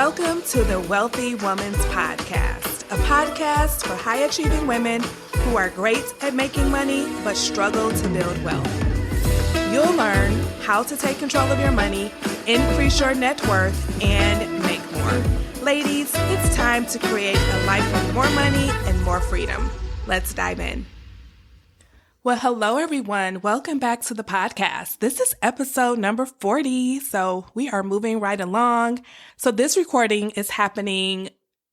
Welcome to the Wealthy Woman's Podcast, a podcast for high-achieving women who are great at making money but struggle to build wealth. You'll learn how to take control of your money, increase your net worth, and make more. Ladies, it's time to create a life with more money and more freedom. Let's dive in. Well, hello, everyone. Welcome back to the podcast. This is episode number 40, so we are moving right along. So this recording is happening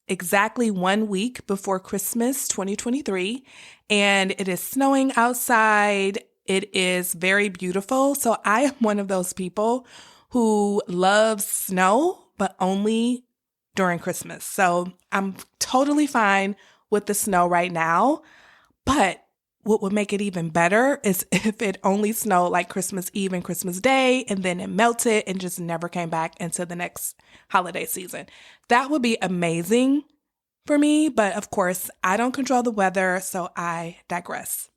exactly 1 week before Christmas 2023, and it is snowing outside. It is very beautiful. So I am one of those people who loves snow, but only during Christmas. So I'm totally fine with the snow right now, but what would make it even better is if it only snowed like Christmas Eve and Christmas Day, and then it melted and just never came back into the next holiday season. That would be amazing for me, but of course, I don't control the weather, so I digress.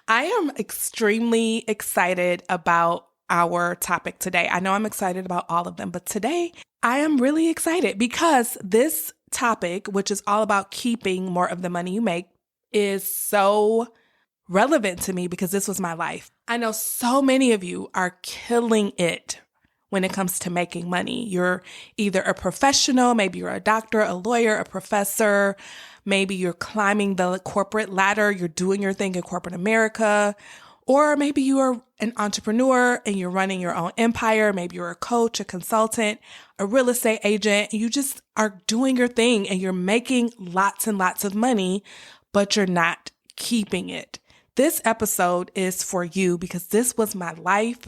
I am extremely excited about our topic today. I know I'm excited about all of them, but today I am really excited because this topic, which is all about keeping more of the money you make, is so relevant to me because this was my life. I know so many of you are killing it when it comes to making money. You're either a professional, maybe you're a doctor, a lawyer, a professor, maybe you're climbing the corporate ladder, you're doing your thing in corporate America, or maybe you are an entrepreneur and you're running your own empire. Maybe you're a coach, a consultant, a real estate agent. You just are doing your thing and you're making lots and lots of money, but you're not keeping it. This episode is for you because this was my life.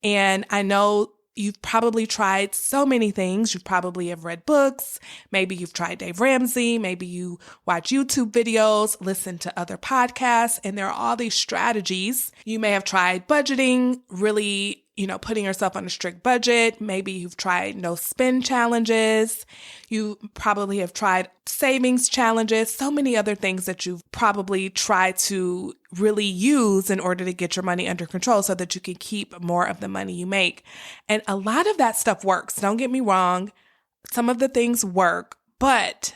And I know you've probably tried so many things. You probably have read books. Maybe you've tried Dave Ramsey. Maybe you watch YouTube videos, listen to other podcasts, and there are all these strategies. You may have tried budgeting, really, putting yourself on a strict budget. Maybe you've tried no spend challenges. You probably have tried savings challenges, so many other things that you've probably tried to really use in order to get your money under control so that you can keep more of the money you make. And a lot of that stuff works. Don't get me wrong. Some of the things work, but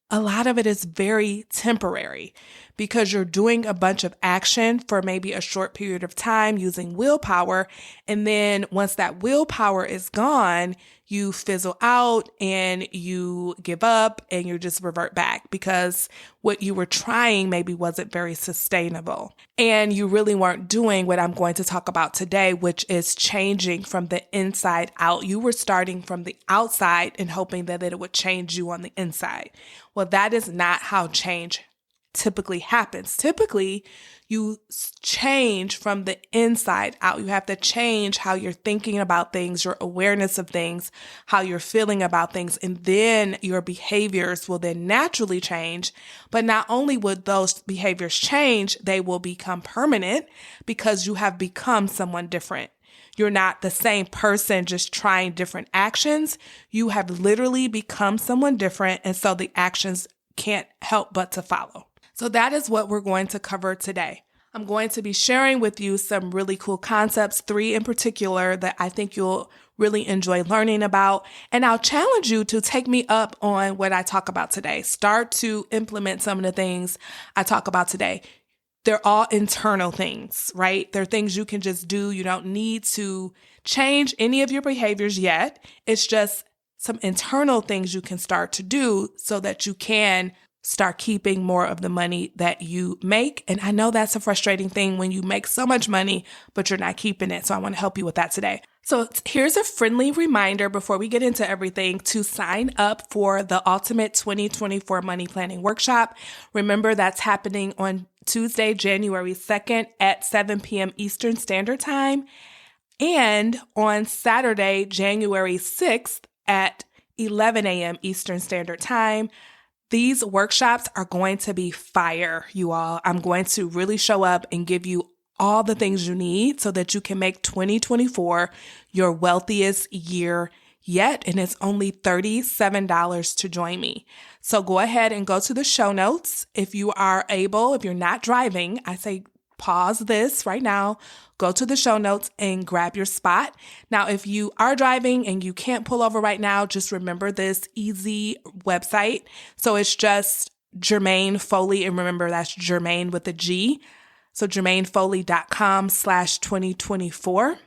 a lot of it is very temporary because you're doing a bunch of action for maybe a short period of time using willpower. And then once that willpower is gone, you fizzle out and you give up and you just revert back because what you were trying maybe wasn't very sustainable. And you really weren't doing what I'm going to talk about today, which is changing from the inside out. You were starting from the outside and hoping that it would change you on the inside. Well, that is not how change typically happens. Typically, you change from the inside out. You have to change how you're thinking about things, your awareness of things, how you're feeling about things, and then your behaviors will then naturally change. But not only would those behaviors change, they will become permanent because you have become someone different. You're not the same person just trying different actions. You have literally become someone different, and so the actions can't help but to follow. So that is what we're going to cover today. I'm going to be sharing with you some really cool concepts, 3 in particular that I think you'll really enjoy learning about. And I'll challenge you to take me up on what I talk about today. Start to implement some of the things I talk about today. They're all internal things, right? They're things you can just do. You don't need to change any of your behaviors yet. It's just some internal things you can start to do so that you can start keeping more of the money that you make. And I know that's a frustrating thing when you make so much money, but you're not keeping it. So I want to help you with that today. So here's a friendly reminder before we get into everything to sign up for the Ultimate 2024 Money Planning Workshop. Remember, that's happening on Tuesday, January 2nd at 7 p.m. Eastern Standard Time, and on Saturday, January 6th at 11 a.m. Eastern Standard Time. These workshops are going to be fire, you all. I'm going to really show up and give you all the things you need so that you can make 2024 your wealthiest year yet. And it's only $37 to join me. So go ahead and go to the show notes. If you are able, if you're not driving, I say pause this right now, go to the show notes and grab your spot. Now, if you are driving and you can't pull over right now, just remember this easy website. So it's just Jermaine Foley, and remember that's Jermaine with a G. So jermainefoley.com/2024.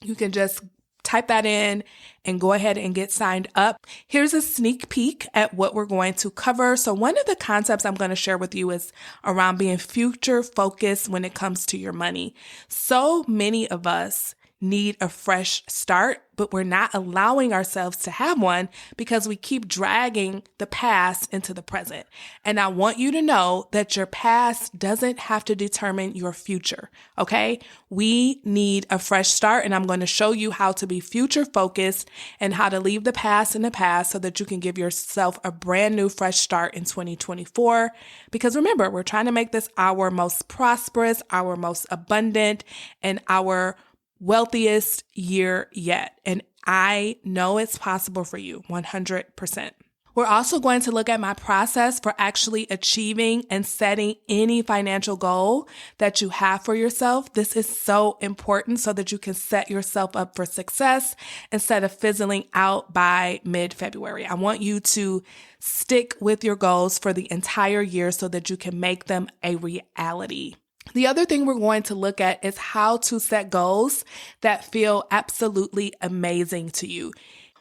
You can just type that in and go ahead and get signed up. Here's a sneak peek at what we're going to cover. So one of the concepts I'm going to share with you is around being future focused when it comes to your money. So many of us need a fresh start, but we're not allowing ourselves to have one because we keep dragging the past into the present. And I want you to know that your past doesn't have to determine your future, okay? We need a fresh start, and I'm going to show you how to be future focused and how to leave the past in the past so that you can give yourself a brand new fresh start in 2024. Because remember, we're trying to make this our most prosperous, our most abundant, and our wealthiest year yet. And I know it's possible for you 100%. We're also going to look at my process for actually achieving and setting any financial goal that you have for yourself. This is so important so that you can set yourself up for success instead of fizzling out by mid-February. I want you to stick with your goals for the entire year so that you can make them a reality. The other thing we're going to look at is how to set goals that feel absolutely amazing to you.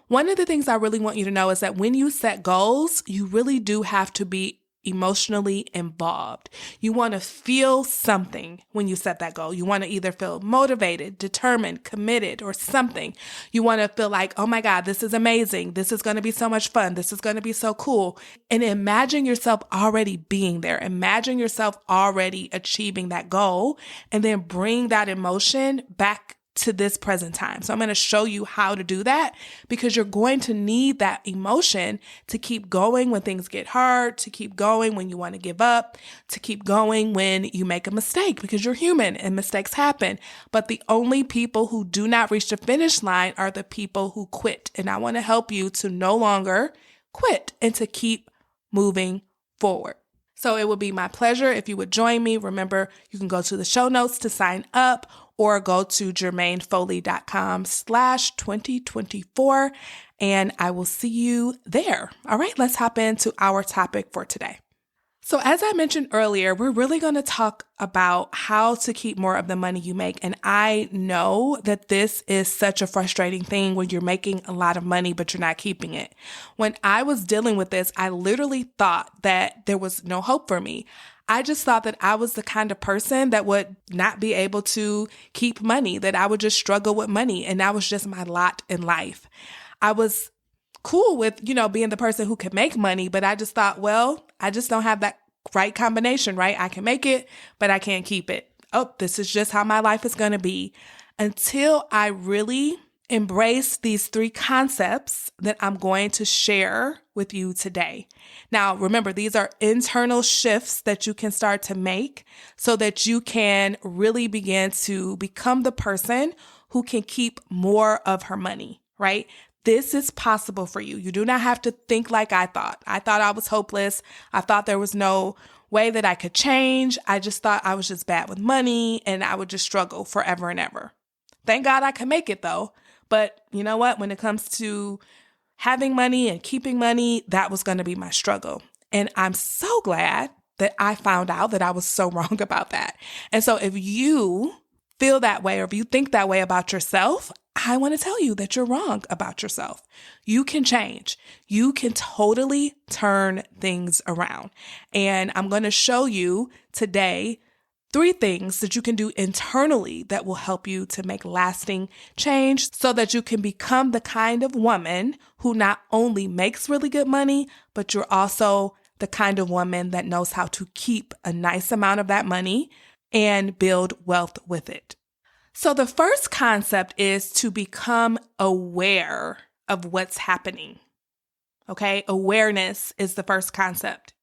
One of the things I really want you to know is that when you set goals, you really do have to be emotionally involved. You want to feel something when you set that goal. You want to either feel motivated, determined, committed, or something. You want to feel like, oh my God, this is amazing. This is going to be so much fun. This is going to be so cool. And imagine yourself already being there. Imagine yourself already achieving that goal, and then bring that emotion back to this present time. So I'm going to show you how to do that because you're going to need that emotion to keep going when things get hard, to keep going when you want to give up, to keep going when you make a mistake because you're human and mistakes happen. But the only people who do not reach the finish line are the people who quit. And I want to help you to no longer quit and to keep moving forward. So it would be my pleasure if you would join me. Remember, you can go to the show notes to sign up or go to jermainefoley.com/2024 and I will see you there. All right, let's hop into our topic for today. So as I mentioned earlier, we're really going to talk about how to keep more of the money you make. And I know that this is such a frustrating thing when you're making a lot of money, but you're not keeping it. When I was dealing with this, I literally thought that there was no hope for me. I just thought that I was the kind of person that would not be able to keep money, that I would just struggle with money. And that was just my lot in life. I was cool with, being the person who could make money, but I just thought, well, I just don't have that right combination, right? I can make it, but I can't keep it. Oh, this is just how my life is going to be. Until I really embrace these 3 concepts that I'm going to share with you today. Now, remember, these are internal shifts that you can start to make so that you can really begin to become the person who can keep more of her money, right? This is possible for you. You do not have to think like I thought. I thought I was hopeless. I thought there was no way that I could change. I just thought I was just bad with money and I would just struggle forever and ever. Thank God I can make it though. But you know what? When it comes to having money and keeping money, that was going to be my struggle. And I'm so glad that I found out that I was so wrong about that. And so if you feel that way or if you think that way about yourself, I want to tell you that you're wrong about yourself. You can change. You can totally turn things around. And I'm going to show you today 3 things that you can do internally that will help you to make lasting change so that you can become the kind of woman who not only makes really good money, but you're also the kind of woman that knows how to keep a nice amount of that money and build wealth with it. So the first concept is to become aware of what's happening. Okay, awareness is the first concept.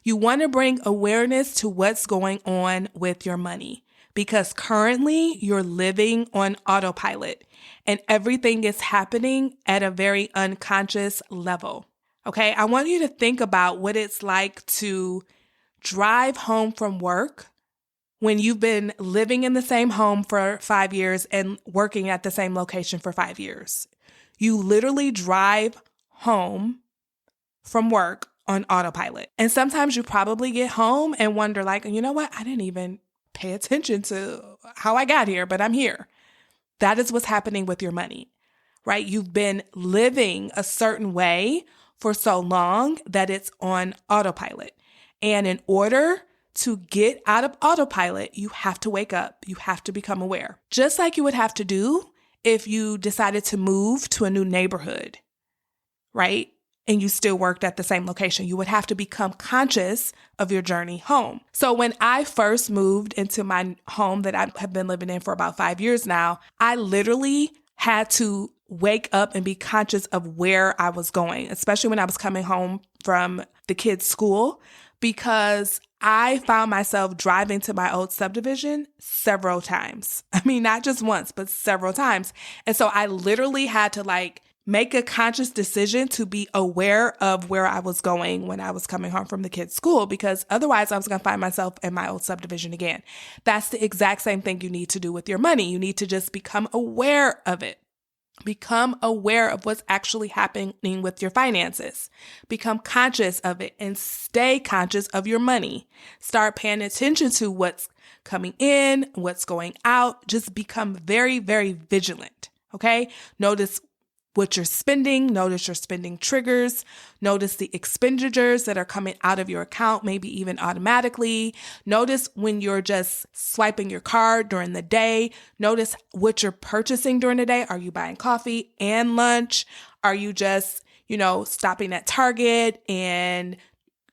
You want to bring awareness to what's going on with your money because currently you're living on autopilot and everything is happening at a very unconscious level. Okay, I want you to think about what it's like to drive home from work when you've been living in the same home for 5 years and working at the same location for 5 years. You literally drive home from work on autopilot. And sometimes you probably get home and wonder like, you know what? I didn't even pay attention to how I got here, but I'm here. That is what's happening with your money, right? You've been living a certain way for so long that it's on autopilot. And in order to get out of autopilot, you have to wake up. You have to become aware. Just like you would have to do if you decided to move to a new neighborhood, right? And you still worked at the same location. You would have to become conscious of your journey home. So when I first moved into my home that I have been living in for about 5 years now, I literally had to wake up and be conscious of where I was going, especially when I was coming home from the kids' school, because I found myself driving to my old subdivision several times. I mean, not just once, but several times. And so I literally had to make a conscious decision to be aware of where I was going when I was coming home from the kids' school, because otherwise I was going to find myself in my old subdivision again. That's the exact same thing you need to do with your money. You need to just become aware of it. Become aware of what's actually happening with your finances. Become conscious of it and stay conscious of your money. Start paying attention to what's coming in, what's going out. Just become very, very vigilant. Okay? Notice what you're spending. Notice your spending triggers. Notice the expenditures that are coming out of your account, maybe even automatically. Notice when you're just swiping your card during the day. Notice what you're purchasing during the day. Are you buying coffee and lunch? Are you just, stopping at Target and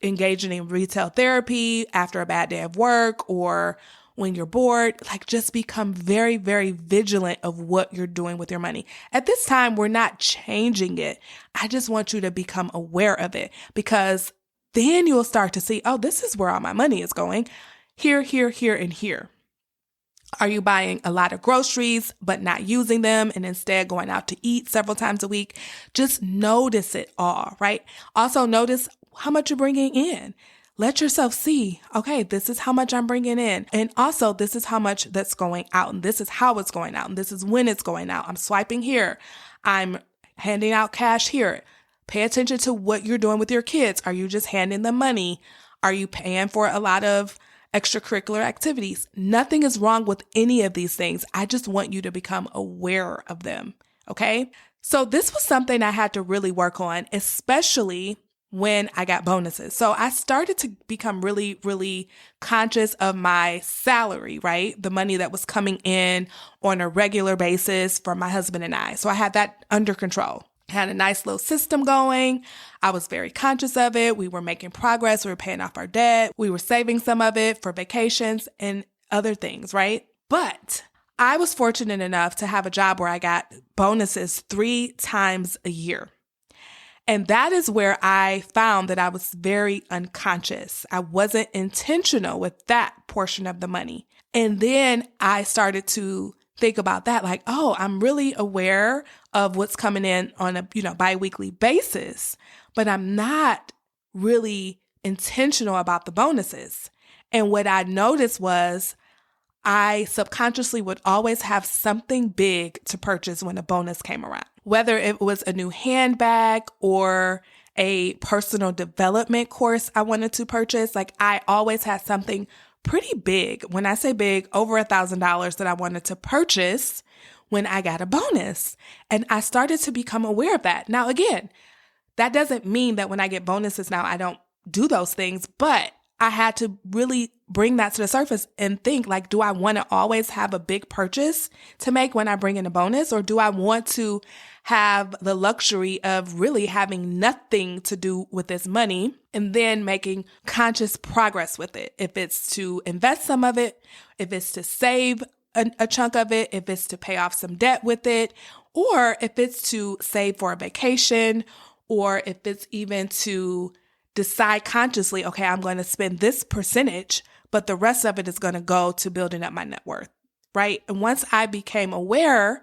engaging in retail therapy after a bad day of work, or when you're bored? Just become very, very vigilant of what you're doing with your money. At this time, we're not changing it. I just want you to become aware of it, because then you'll start to see, oh, this is where all my money is going. Here, here, here, and here. Are you buying a lot of groceries, but not using them and instead going out to eat several times a week? Just notice it all, right? Also notice how much you're bringing in. Let yourself see, okay, this is how much I'm bringing in. And also, this is how much that's going out. And this is how it's going out. And this is when it's going out. I'm swiping here. I'm handing out cash here. Pay attention to what you're doing with your kids. Are you just handing them money? Are you paying for a lot of extracurricular activities? Nothing is wrong with any of these things. I just want you to become aware of them, okay? So this was something I had to really work on, especially when I got bonuses. So I started to become really, really conscious of my salary, right? The money that was coming in on a regular basis for my husband and I. So I had that under control. I had a nice little system going. I was very conscious of it. We were making progress. We were paying off our debt. We were saving some of it for vacations and other things, right? But I was fortunate enough to have a job where I got bonuses 3 times a year. And that is where I found that I was very unconscious. I wasn't intentional with that portion of the money. And then I started to think about that, I'm really aware of what's coming in on a, bi-weekly basis, but I'm not really intentional about the bonuses. And what I noticed was I subconsciously would always have something big to purchase when a bonus came around. Whether it was a new handbag or a personal development course I wanted to purchase, I always had something pretty big. When I say big, over $1,000 that I wanted to purchase when I got a bonus. And I started to become aware of that. Now, again, that doesn't mean that when I get bonuses now, I don't do those things, but I had to really bring that to the surface and think, do I want to always have a big purchase to make when I bring in a bonus? Or do I want to have the luxury of really having nothing to do with this money and then making conscious progress with it? If it's to invest some of it, if it's to save a chunk of it, if it's to pay off some debt with it, or if it's to save for a vacation, or if it's even to decide consciously, okay, I'm going to spend this percentage, but the rest of it is going to go to building up my net worth, right? And once I became aware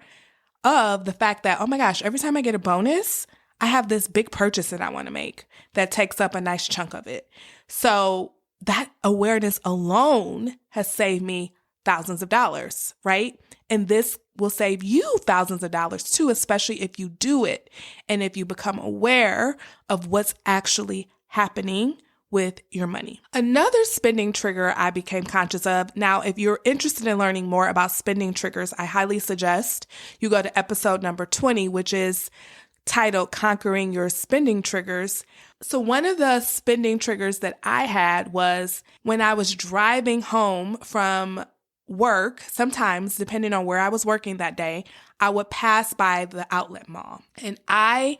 of the fact that, oh my gosh, every time I get a bonus, I have this big purchase that I want to make that takes up a nice chunk of it. So that awareness alone has saved me thousands of dollars, right? And this will save you thousands of dollars too, especially if you do it and if you become aware of what's actually happening with your money. Another spending trigger I became conscious of. Now, if you're interested in learning more about spending triggers, I highly suggest you go to episode number 20, which is titled Conquering Your Spending Triggers. So one of the spending triggers that I had was when I was driving home from work. Sometimes, depending on where I was working that day, I would pass by the outlet mall, and I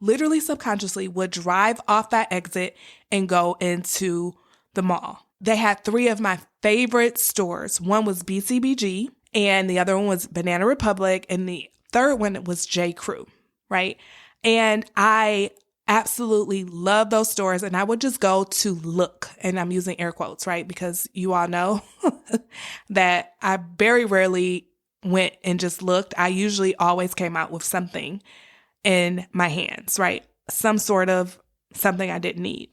literally subconsciously would drive off that exit and go into the mall. They had 3 of my favorite stores. One was BCBG and the other one was Banana Republic, and the third one was J. Crew, right? And I absolutely love those stores, and I would just go to look, and I'm using air quotes, right? Because you all know that I very rarely went and just looked. I usually always came out with something in my hands, right? Some sort of something I didn't need.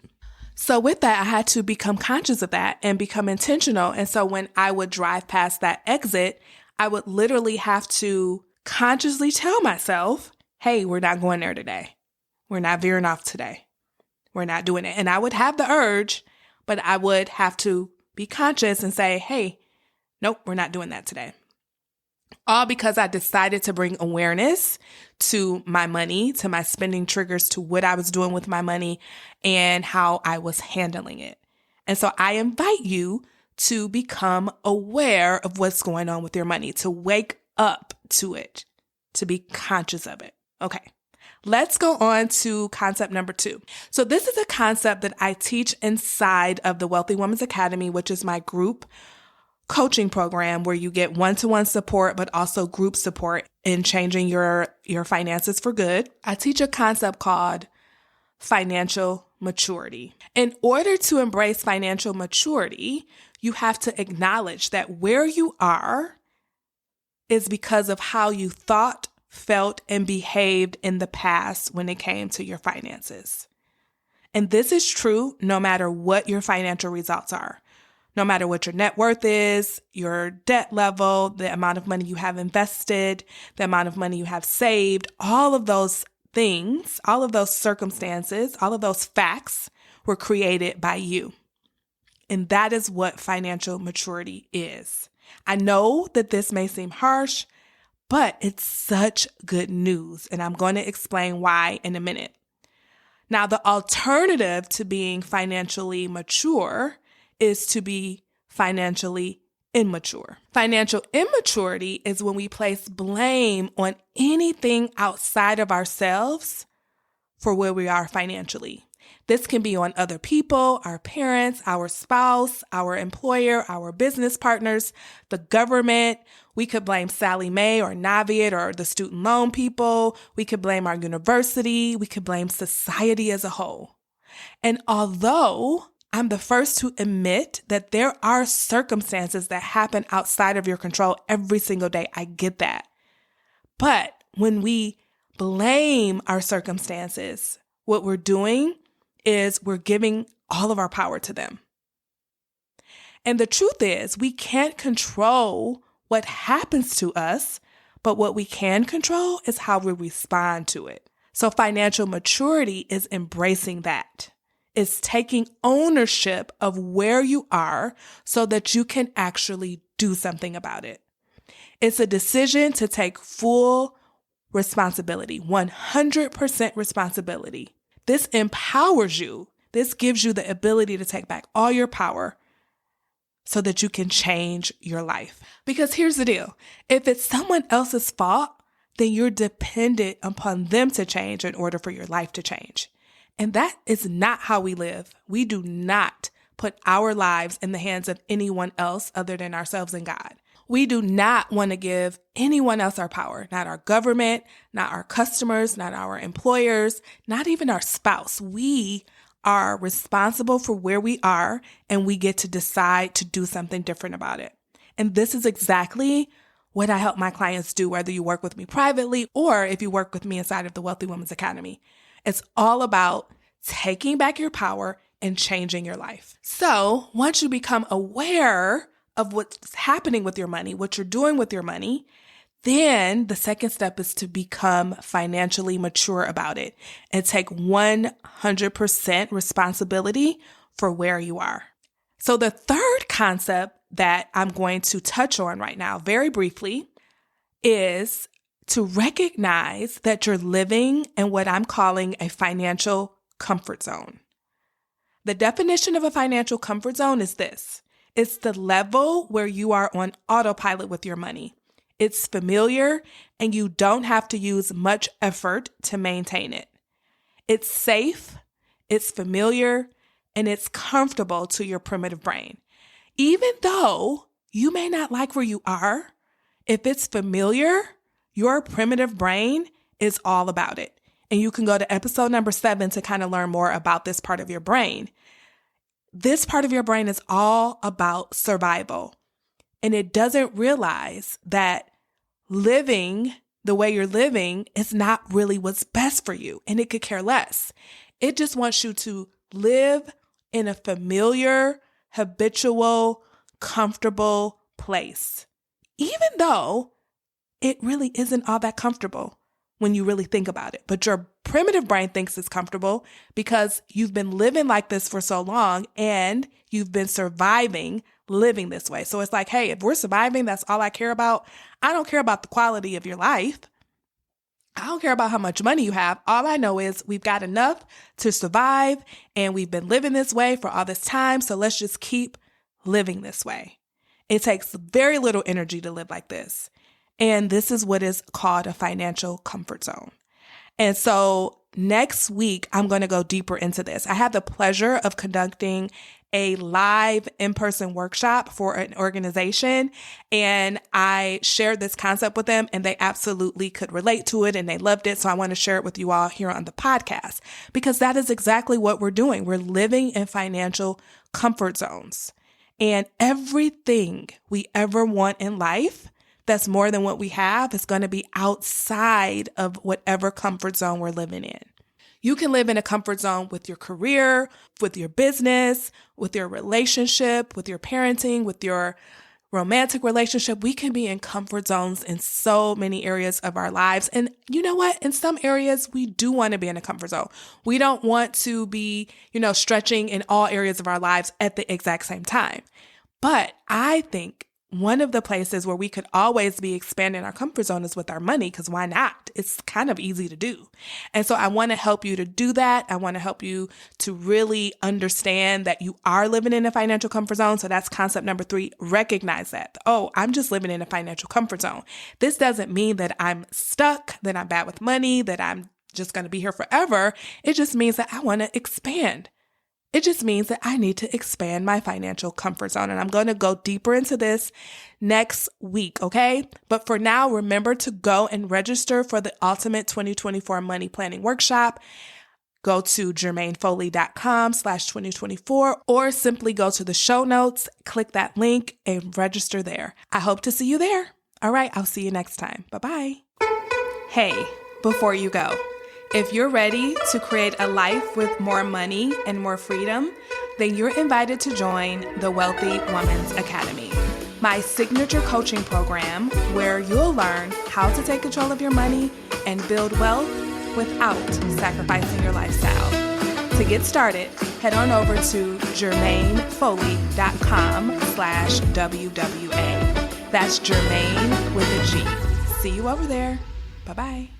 So with that, I had to become conscious of that and become intentional. And so when I would drive past that exit, I would literally have to consciously tell myself, hey, we're not going there today. We're not veering off today. We're not doing it. And I would have the urge, but I would have to be conscious and say, hey, nope, we're not doing that today. All because I decided to bring awareness to my money, to my spending triggers, to what I was doing with my money and how I was handling it. And so I invite you to become aware of what's going on with your money, to wake up to it, to be conscious of it. Okay. Let's go on to concept number 2. So this is a concept that I teach inside of the Wealthy Woman's Academy, which is my group coaching program where you get one-to-one support, but also group support in changing your finances for good. I teach a concept called financial maturity. In order to embrace financial maturity, you have to acknowledge that where you are is because of how you thought, felt, and behaved in the past when it came to your finances. And this is true no matter what your financial results are. No matter what your net worth is, your debt level, the amount of money you have invested, the amount of money you have saved, all of those things, all of those circumstances, all of those facts were created by you. And that is what financial maturity is. I know that this may seem harsh, but it's such good news, and I'm going to explain why in a minute. Now, the alternative to being financially mature is to be financially immature. Financial immaturity is when we place blame on anything outside of ourselves for where we are financially. This can be on other people, our parents, our spouse, our employer, our business partners, the government. We could blame Sally Mae or Navient or the student loan people. We could blame our university. We could blame society as a whole. And although I'm the first to admit that there are circumstances that happen outside of your control every single day, I get that. But when we blame our circumstances, what we're doing is we're giving all of our power to them. And the truth is, we can't control what happens to us, but what we can control is how we respond to it. So financial maturity is embracing that. It's taking ownership of where you are so that you can actually do something about it. It's a decision to take full responsibility, 100% responsibility. This empowers you. This gives you the ability to take back all your power so that you can change your life. Because here's the deal. If it's someone else's fault, then you're dependent upon them to change in order for your life to change. And that is not how we live. We do not put our lives in the hands of anyone else other than ourselves and God. We do not want to give anyone else our power, not our government, not our customers, not our employers, not even our spouse. We are responsible for where we are, and we get to decide to do something different about it. And this is exactly what I help my clients do, whether you work with me privately or if you work with me inside of the Wealthy Woman's Academy. It's all about taking back your power and changing your life. So once you become aware of what's happening with your money, what you're doing with your money, then the second step is to become financially mature about it and take 100% responsibility for where you are. So the third concept that I'm going to touch on right now, very briefly, is to recognize that you're living in what I'm calling a financial comfort zone. The definition of a financial comfort zone is this. It's the level where you are on autopilot with your money. It's familiar and you don't have to use much effort to maintain it. It's safe, it's familiar, and it's comfortable to your primitive brain. Even though you may not like where you are, if it's familiar, your primitive brain is all about it. And you can go to episode number 7 to kind of learn more about this part of your brain. This part of your brain is all about survival. And it doesn't realize that living the way you're living is not really what's best for you. And it could care less. It just wants you to live in a familiar, habitual, comfortable place. Even though it really isn't all that comfortable when you really think about it. But your primitive brain thinks it's comfortable because you've been living like this for so long and you've been surviving living this way. So it's like, hey, if we're surviving, that's all I care about. I don't care about the quality of your life. I don't care about how much money you have. All I know is we've got enough to survive and we've been living this way for all this time. So let's just keep living this way. It takes very little energy to live like this. And this is what is called a financial comfort zone. And so next week, I'm going to go deeper into this. I had the pleasure of conducting a live in-person workshop for an organization, and I shared this concept with them, and they absolutely could relate to it, and they loved it. So I want to share it with you all here on the podcast, because that is exactly what we're doing. We're living in financial comfort zones, and everything we ever want in life that's more than what we have is going to be outside of whatever comfort zone we're living in. You can live in a comfort zone with your career, with your business, with your relationship, with your parenting, with your romantic relationship. We can be in comfort zones in so many areas of our lives. And you know what? In some areas, we do want to be in a comfort zone. We don't want to be, stretching in all areas of our lives at the exact same time. But I think one of the places where we could always be expanding our comfort zone is with our money, because why not? It's kind of easy to do. And so I want to help you to do that. I want to help you to really understand that you are living in a financial comfort zone. So that's concept number 3. Recognize that. Oh, I'm just living in a financial comfort zone. This doesn't mean that I'm stuck, that I'm bad with money, that I'm just going to be here forever. It just means that I want to expand. It just means that I need to expand my financial comfort zone. And I'm going to go deeper into this next week, okay? But for now, remember to go and register for the Ultimate 2024 Money Planning Workshop. Go to jermainefoley.com/2024 or simply go to the show notes, click that link, and register there. I hope to see you there. All right, I'll see you next time. Bye-bye. Hey, before you go, if you're ready to create a life with more money and more freedom, then you're invited to join the Wealthy Woman's Academy, my signature coaching program where you'll learn how to take control of your money and build wealth without sacrificing your lifestyle. To get started, head on over to jermainefoley.com/WWA. That's Jermaine with a G. See you over there. Bye-bye.